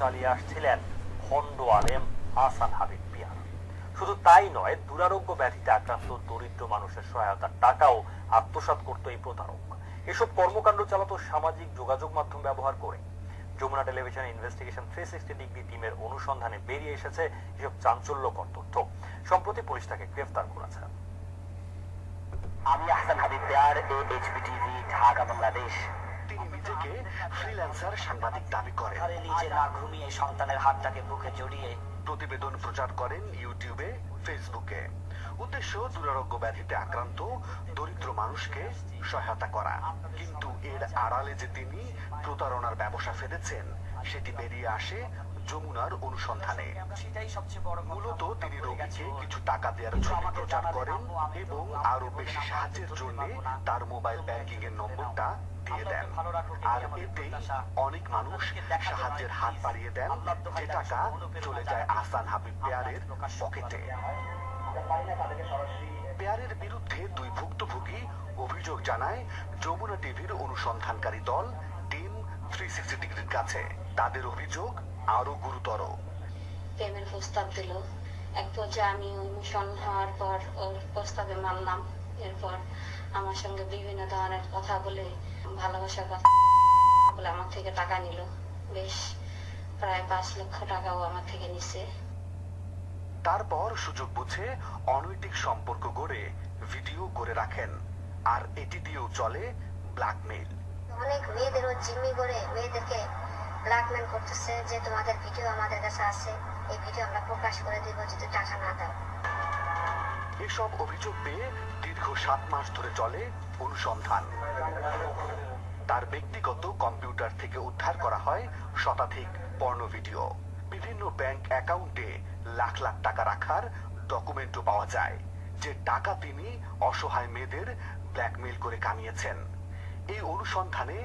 চালিয়ে আসছিলেন খন্ড আলেম আহসান হাবিব পিয়ার। শুধু তাই নয়, দুরারোগ্য ব্যাধিতে আক্রান্ত দরিদ্র মানুষের সহায়তার টাকাও আত্মসাৎ করত এই প্রতারক। এসব কর্মকাণ্ড চালাতো সামাজিক যোগাযোগ মাধ্যম ব্যবহার করে। যমুনা টেলিভিশন ইনভেস্টিগেশন 360 ডিগ্রি টিমের অনুসন্ধানে বেরিয়ে এসেছে এসব চাঞ্চল্যকর তথ্য। সম্প্রতি পুলিশ তাকে গ্রেফতার করেছে। আমি আহসান হাবিব পিয়ার, এইচবিটিভি, ঢাকা, বাংলাদেশ। তিনি নিজেকে ফ্রিল্যান্সার সাংবাদিক দাবি করেন। নিজে না ঘুমিয়ে সন্তানের হাতটাকে বুকে জড়িয়ে প্রতিবেদন প্রচার করেন ইউটিউবে, ফেসবুকে। উদ্দেশ্য দুরারোগ্য ব্যাধিতে আক্রান্ত দরিদ্র মানুষকে সহায়তা করা। কিন্তু এর আড়ালে যে তিনি প্রতারণার ব্যবসা ফেলেছেন সেটি বেরিয়ে আসে যমুনার অনুসন্ধানে। মূলত তিনি রোগীকে কিছু টাকা দেওয়ার ছবি প্রচার করেন এবং আরো বেশি সাহায্যের জন্য তার মোবাইল ব্যাংকিং এর নম্বরটা দিয়ে দেন। আর এতেই অনেক মানুষ সাহায্যের হাত বাড়িয়ে দেন, যে টাকা চলে যায় আহসান হাবিব পিয়ারের পকেটে। পেয়ারের বিরুদ্ধে দুই ভুক্তভোগী অভিযোগ জানায় যমুনা টিভির অনুসন্ধানকারী দল টিম 360 ডিগ্রির কাছে। তাদের অভিযোগ আরো গুরুতর। প্রেমের প্রস্তাব দিল। এক পর্যায়ে আমি মিশন হওয়ার পর ওর প্রস্তাবে মানলাম। এরপর আমার সঙ্গে বিভিন্ন ধরনের কথা বলে, ভালোবাসার কথা বলে আমার থেকে টাকা নিল। বেশ প্রায় 5 লক্ষ টাকাও আমার থেকে নিছে। তারপর সুযোগ বুঝে অনৈতিক সম্পর্ক গড়ে ভিডিও করে রাখেন। আর এটি দিয়েও চলে ব্ল্যাকমেইল। অনেক মেয়েদেরও জিম্মি করে মেয়েদেরকে ব্ল্যাকমেইল করতেছে যে তোমাদের ভিডিও আমাদের কাছে আছে, এই ভিডিও আমরা প্রকাশ করে দিব যদি টাকা না দাও। এসব অভিযোগ পেয়ে দীর্ঘ 7 মাস ধরে চলে অনুসন্ধান। তার ব্যক্তিগত কম্পিউটার থেকে উদ্ধার করা হয় শতাধিক পর্ন ভিডিও। বিভিন্ন ব্যাংক অ্যাকাউন্টে লাখ লাখ টাকা রাখার ডকুমেন্টও পাওয়া যায়, যে টাকা তিনি অসহায় মেয়েদের ব্ল্যাকমেইল করে কামিয়েছেন। এই অনুসন্ধানে